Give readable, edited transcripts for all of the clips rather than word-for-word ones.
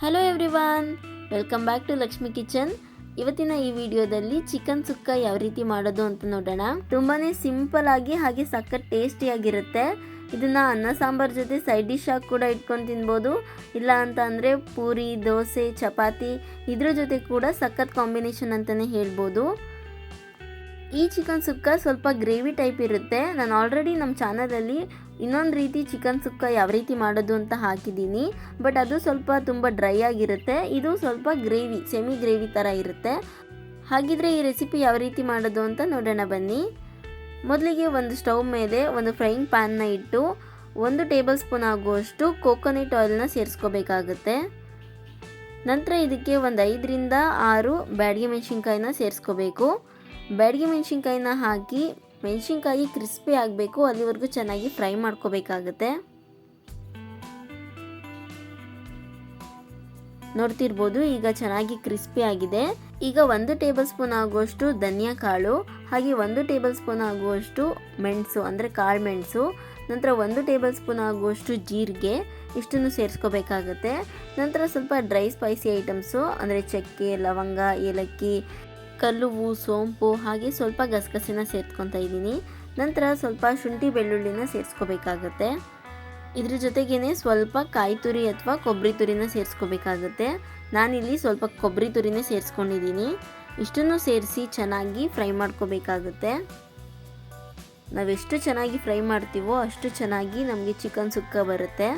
Hello everyone, welcome back to Lakshmi kitchen. ಇವತ್ತಿನ ಈ ವಿಡಿಯೋದಲ್ಲಿ ಚಿಕನ್ ಸುಕ್ಕ ಯಾವ ರೀತಿ ಮಾಡೋದು ಅಂತ ನೋಡೋಣ. ತುಂಬಾನೇ ಸಿಂಪಲ್ ಆಗಿ ಹಾಗೆ ಸಖತ್ ಟೇಸ್ಟಿಯಾಗಿರುತ್ತೆ. ಇದನ್ನ ಅನ್ನ ಸಾಂಬಾರ್ ಜೊತೆ ಸೈಡ್ ಡಿಶ್ ಆಗಿ ಕೂಡ ಇಟ್ಕೊಂಡು ತಿನ್ಬೋದು. ಇಲ್ಲ ಅಂತ ಅಂದರೆ ಪೂರಿ, ದೋಸೆ, ಚಪಾತಿ ಇದ್ರ ಜೊತೆ ಕೂಡ ಸಖತ್ ಕಾಂಬಿನೇಷನ್ ಅಂತಲೇ ಹೇಳ್ಬೋದು. ಈ ಚಿಕನ್ ಸುಕ್ಕ ಸ್ವಲ್ಪ ಗ್ರೇವಿ ಟೈಪ್ ಇರುತ್ತೆ. ನಾನು ಆಲ್ರೆಡಿ ನಮ್ಮ ಚಾನಲಲ್ಲಿ ಇನ್ನೊಂದು ರೀತಿ ಚಿಕನ್ ಸುಕ್ಕ ಯಾವ ರೀತಿ ಮಾಡೋದು ಅಂತ ಹಾಕಿದ್ದೀನಿ. ಬಟ್ ಅದು ಸ್ವಲ್ಪ ತುಂಬ ಡ್ರೈ ಆಗಿರುತ್ತೆ. ಇದು ಸ್ವಲ್ಪ ಗ್ರೇವಿ, ಸೆಮಿ ಗ್ರೇವಿ ಥರ ಇರುತ್ತೆ. ಹಾಗಿದ್ರೆ ಈ ರೆಸಿಪಿ ಯಾವ ರೀತಿ ಮಾಡೋದು ಅಂತ ನೋಡೋಣ ಬನ್ನಿ. ಮೊದಲಿಗೆ ಒಂದು ಸ್ಟವ್ ಮೇಲೆ ಒಂದು ಫ್ರೈಯಿಂಗ್ ಪ್ಯಾನ್ನ ಇಟ್ಟು 1 ಟೇಬಲ್ ಸ್ಪೂನ್ ಆಗುವಷ್ಟು ಕೋಕೋನಟ್ ಆಯಿಲ್ನ ಸೇರಿಸ್ಕೋಬೇಕಾಗುತ್ತೆ. ನಂತರ ಇದಕ್ಕೆ ಒಂದು 5ರಿಂದ 6 ಬ್ಯಾಡಗಿ ಮೆಣಸಿನ್ಕಾಯಿನ ಸೇರಿಸ್ಕೋಬೇಕು. ಬ್ಯಾಡಗಿ ಮೆಣಸಿನ್ಕಾಯಿನ ಹಾಕಿ ಮೆಣಸಿನ್ಕಾಯಿ ಕ್ರಿಸ್ಪಿ ಆಗಬೇಕು, ಅಲ್ಲಿವರೆಗೂ ಚೆನ್ನಾಗಿ ಫ್ರೈ ಮಾಡ್ಕೋಬೇಕಾಗುತ್ತೆ. ನೋಡ್ತಿರ್ಬೋದು, ಈಗ ಚೆನ್ನಾಗಿ ಕ್ರಿಸ್ಪಿ ಆಗಿದೆ. ಈಗ 1 ಟೇಬಲ್ ಸ್ಪೂನ್ ಆಗುವಷ್ಟು ಧನಿಯಾ ಕಾಳು, ಹಾಗೆ 1 ಟೇಬಲ್ ಸ್ಪೂನ್ ಆಗುವಷ್ಟು ಮೆಣಸು ಅಂದರೆ ಕಾಳು ಮೆಣಸು, ನಂತರ 1 ಟೇಬಲ್ ಸ್ಪೂನ್ ಆಗುವಷ್ಟು ಜೀರಿಗೆ ಇಷ್ಟನ್ನು ಸೇರಿಸ್ಕೋಬೇಕಾಗುತ್ತೆ. ನಂತರ ಸ್ವಲ್ಪ ಡ್ರೈ ಸ್ಪೈಸಿ ಐಟಮ್ಸು ಅಂದರೆ ಚಕ್ಕೆ, ಲವಂಗ, ಏಲಕ್ಕಿ, ಕಲ್ಲುವು, ಸೋಂಪು ಹಾಗೆ ಸ್ವಲ್ಪ ಗಸಗಸೆನ ಸೇರ್ಕೊತಾ ಇದ್ದೀನಿ. ನಂತರ ಸ್ವಲ್ಪ ಶುಂಠಿ ಬೆಳ್ಳುಳ್ಳಿನ ಸೇರಿಸ್ಕೋಬೇಕಾಗತ್ತೆ. ಇದ್ರ ಜೊತೆಗೇ ಸ್ವಲ್ಪ ಕಾಯಿ ತುರಿ ಅಥವಾ ಕೊಬ್ಬರಿ ತುರಿನ ಸೇರಿಸ್ಕೋಬೇಕಾಗತ್ತೆ. ನಾನಿಲ್ಲಿ ಸ್ವಲ್ಪ ಕೊಬ್ಬರಿ ತುರಿನೇ ಸೇರಿಸ್ಕೊಂಡಿದ್ದೀನಿ. ಇಷ್ಟನ್ನು ಸೇರಿಸಿ ಚೆನ್ನಾಗಿ ಫ್ರೈ ಮಾಡ್ಕೋಬೇಕಾಗುತ್ತೆ. ನಾವೆಷ್ಟು ಚೆನ್ನಾಗಿ ಫ್ರೈ ಮಾಡ್ತೀವೋ ಅಷ್ಟು ಚೆನ್ನಾಗಿ ನಮಗೆ ಚಿಕನ್ ಸುಕ್ಕ ಬರುತ್ತೆ.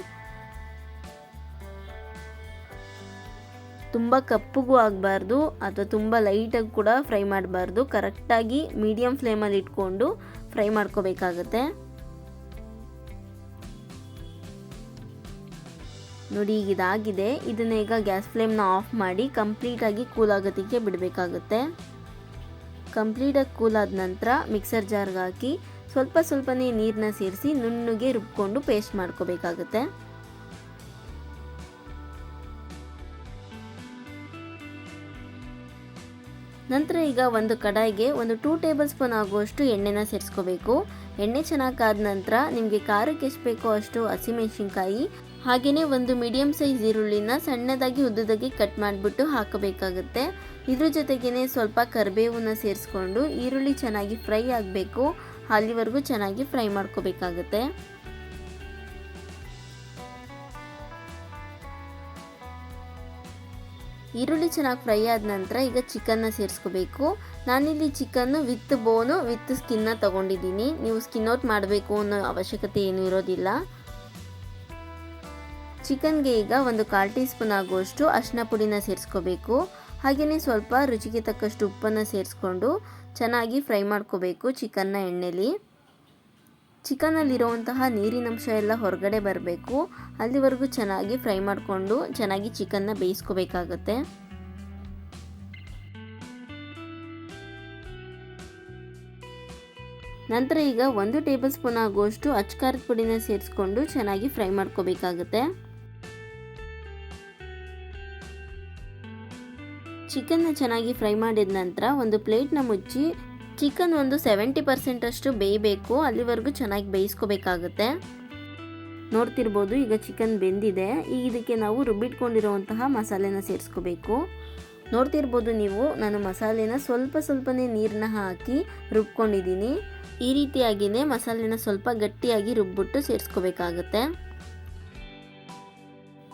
ತುಂಬ ಕಪ್ಪಗೂ ಆಗಬಾರ್ದು ಅಥವಾ ತುಂಬ ಲೈಟಾಗಿ ಕೂಡ ಫ್ರೈ ಮಾಡಬಾರ್ದು. ಕರೆಕ್ಟಾಗಿ ಮೀಡಿಯಮ್ ಫ್ಲೇಮಲ್ಲಿ ಇಟ್ಕೊಂಡು ಫ್ರೈ ಮಾಡ್ಕೋಬೇಕಾಗತ್ತೆ. ನೋಡಿ, ಈಗ ಇದಾಗಿದೆ. ಇದನ್ನ ಈಗ ಗ್ಯಾಸ್ ಫ್ಲೇಮ್ನ ಆಫ್ ಮಾಡಿ ಕಂಪ್ಲೀಟಾಗಿ ಕೂಲ್ ಆಗೋದಕ್ಕೆ ಬಿಡಬೇಕಾಗುತ್ತೆ. ಕಂಪ್ಲೀಟಾಗಿ ಕೂಲ್ ಆದ ನಂತರ ಮಿಕ್ಸರ್ ಜಾರ್ಗೆ ಹಾಕಿ ಸ್ವಲ್ಪನೇ ನೀರನ್ನ ಸೇರಿಸಿ ನುಣ್ಣಗೆ ರುಬ್ಕೊಂಡು ಪೇಸ್ಟ್ ಮಾಡ್ಕೋಬೇಕಾಗುತ್ತೆ. ನಂತರ ಈಗ ಒಂದು ಕಡಾಯಿಗೆ ಒಂದು 2 ಟೇಬಲ್ ಸ್ಪೂನ್ ಆಗುವಷ್ಟು ಎಣ್ಣೆನ ಸೇರಿಸ್ಕೋಬೇಕು. ಎಣ್ಣೆ ಚೆನ್ನಾಗಿ ಕಾದ ನಂತರ ನಿಮಗೆ ಖಾರಕ್ಕೆ ಎಷ್ಟು ಬೇಕೋ ಅಷ್ಟು ಹಸಿಮೆಣಸಿನ್ಕಾಯಿ ಹಾಗೆಯೇ ಒಂದು ಮೀಡಿಯಮ್ ಸೈಜ್ ಈರುಳ್ಳಿನ ಸಣ್ಣದಾಗಿ ಉದ್ದುದಾಗಿ ಕಟ್ ಮಾಡಿಬಿಟ್ಟು ಹಾಕಬೇಕಾಗುತ್ತೆ. ಇದ್ರ ಜೊತೆಗೇ ಸ್ವಲ್ಪ ಕರಿಬೇವನ್ನ ಸೇರಿಸ್ಕೊಂಡು ಈರುಳ್ಳಿ ಚೆನ್ನಾಗಿ ಫ್ರೈ ಆಗಬೇಕು, ಅಲ್ಲಿವರೆಗೂ ಚೆನ್ನಾಗಿ ಫ್ರೈ ಮಾಡ್ಕೋಬೇಕಾಗುತ್ತೆ. ಈರುಳ್ಳಿ ಚೆನ್ನಾಗಿ ಫ್ರೈ ಆದ ನಂತರ ಈಗ ಚಿಕನ್ನ ಸೇರಿಸ್ಕೋಬೇಕು. ನಾನಿಲ್ಲಿ ಚಿಕನ್ನು ವಿತ್ ಬೋನು ವಿತ್ ಸ್ಕಿನ್ನ ತೊಗೊಂಡಿದ್ದೀನಿ. ನೀವು ಸ್ಕಿನ್ ಔಟ್ ಮಾಡಬೇಕು ಅನ್ನೋ ಅವಶ್ಯಕತೆ ಏನೂ ಇರೋದಿಲ್ಲ. ಚಿಕನ್ಗೆ ಈಗ ಒಂದು 1/4 ಟೀ ಸ್ಪೂನ್ ಆಗುವಷ್ಟು ಅರಿಶಿನ ಪುಡಿನ ಸೇರಿಸ್ಕೋಬೇಕು. ಹಾಗೆಯೇ ಸ್ವಲ್ಪ ರುಚಿಗೆ ತಕ್ಕಷ್ಟು ಉಪ್ಪನ್ನು ಸೇರಿಸ್ಕೊಂಡು ಚೆನ್ನಾಗಿ ಫ್ರೈ ಮಾಡ್ಕೋಬೇಕು ಚಿಕನ್ನ ಎಣ್ಣೆಲಿ. ಚಿಕನಲ್ಲಿರುವಂತಹ ನೀರಿನಂಶ ಎಲ್ಲ ಹೊರಗಡೆ ಬರಬೇಕು, ಅಲ್ಲಿವರೆಗೂ ಚೆನ್ನಾಗಿ ಫ್ರೈ ಮಾಡಿಕೊಂಡು ಚೆನ್ನಾಗಿ ಚಿಕನ್ನ ಬೇಯಿಸ್ಕೋಬೇಕಾಗತ್ತೆ. ನಂತರ ಈಗ 1 ಟೇಬಲ್ ಸ್ಪೂನ್ ಆಗುವಷ್ಟು ಅಚ್ಚಕಾರದ ಪುಡಿನ ಸೇರಿಸ್ಕೊಂಡು ಚೆನ್ನಾಗಿ ಫ್ರೈ ಮಾಡ್ಕೋಬೇಕಾಗತ್ತೆ. ಚಿಕನ್ನ ಚೆನ್ನಾಗಿ ಫ್ರೈ ಮಾಡಿದ ನಂತರ ಒಂದು ಪ್ಲೇಟ್ನ ಮುಚ್ಚಿ ಚಿಕನ್ ಒಂದು 70% ಅಷ್ಟು ಬೇಯಬೇಕು, ಅಲ್ಲಿವರೆಗೂ ಚೆನ್ನಾಗಿ ಬೇಯಿಸ್ಕೋಬೇಕಾಗುತ್ತೆ. ನೋಡ್ತಿರ್ಬೋದು, ಈಗ ಚಿಕನ್ ಬೆಂದಿದೆ. ಈಗ ಇದಕ್ಕೆ ನಾವು ರುಬ್ಬಿಟ್ಕೊಂಡಿರುವಂತಹ ಮಸಾಲೆನ ಸೇರಿಸ್ಕೋಬೇಕು. ನೋಡ್ತಿರ್ಬೋದು ನೀವು, ನಾನು ಮಸಾಲೆನ ಸ್ವಲ್ಪನೇ ನೀರನ್ನ ಹಾಕಿ ರುಬ್ಕೊಂಡಿದ್ದೀನಿ. ಈ ರೀತಿಯಾಗಿಯೇ ಮಸಾಲೆನ ಸ್ವಲ್ಪ ಗಟ್ಟಿಯಾಗಿ ರುಬ್ಬಿಟ್ಟು ಸೇರಿಸ್ಕೋಬೇಕಾಗುತ್ತೆ.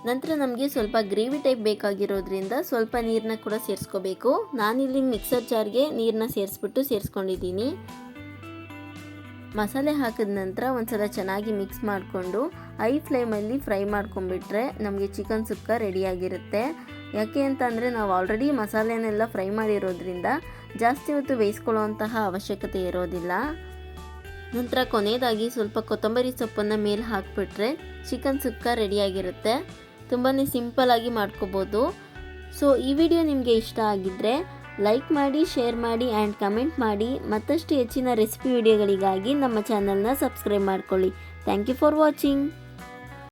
ನಂತರ ನಮಗೆ ಸ್ವಲ್ಪ ಗ್ರೇವಿ ಟೈಪ್ ಬೇಕಾಗಿರೋದ್ರಿಂದ ಸ್ವಲ್ಪ ನೀರನ್ನ ಕೂಡ ಸೇರಿಸ್ಕೋಬೇಕು. ನಾನಿಲ್ಲಿ ಮಿಕ್ಸರ್ ಜಾರ್ಗೆ ನೀರನ್ನ ಸೇರಿಸ್ಕೊಂಡಿದ್ದೀನಿ. ಮಸಾಲೆ ಹಾಕಿದ ನಂತರ ಒಂದ್ಸಲ ಚೆನ್ನಾಗಿ ಮಿಕ್ಸ್ ಮಾಡಿಕೊಂಡು ಹೈ ಫ್ಲೇಮಲ್ಲಿ ಫ್ರೈ ಮಾಡ್ಕೊಂಡ್ಬಿಟ್ರೆ ನಮಗೆ ಚಿಕನ್ ಸುಕ್ಕ ರೆಡಿಯಾಗಿರುತ್ತೆ. ಯಾಕೆ ಅಂತ ಅಂದರೆ ನಾವು ಆಲ್ರೆಡಿ ಮಸಾಲೆನೆಲ್ಲ ಫ್ರೈ ಮಾಡಿರೋದ್ರಿಂದ ಜಾಸ್ತಿ ಹೊತ್ತು ಬೇಯಿಸ್ಕೊಳ್ಳೋವಂತಹ ಅವಶ್ಯಕತೆ ಇರೋದಿಲ್ಲ. ನಂತರ ಕೊನೆಯದಾಗಿ ಸ್ವಲ್ಪ ಕೊತ್ತಂಬರಿ ಸೊಪ್ಪನ್ನು ಮೇಲೆ ಹಾಕಿಬಿಟ್ರೆ ಚಿಕನ್ ಸುಕ್ಕ ರೆಡಿಯಾಗಿರುತ್ತೆ. ತುಂಬಾ ಸಿಂಪಲ್ಲಾಗಿ ಮಾಡ್ಕೋಬೋದು. ಸೊ ಈ ವಿಡಿಯೋ ನಿಮಗೆ ಇಷ್ಟ ಆಗಿದ್ದರೆ ಲೈಕ್ ಮಾಡಿ, ಶೇರ್ ಮಾಡಿ ಆ್ಯಂಡ್ ಕಮೆಂಟ್ ಮಾಡಿ. ಮತ್ತಷ್ಟು ಹೆಚ್ಚಿನ ರೆಸಿಪಿ ವಿಡಿಯೋಗಳಿಗಾಗಿ ನಮ್ಮ ಚಾನಲ್ನ ಸಬ್ಸ್ಕ್ರೈಬ್ ಮಾಡ್ಕೊಳ್ಳಿ. Thank you for watching.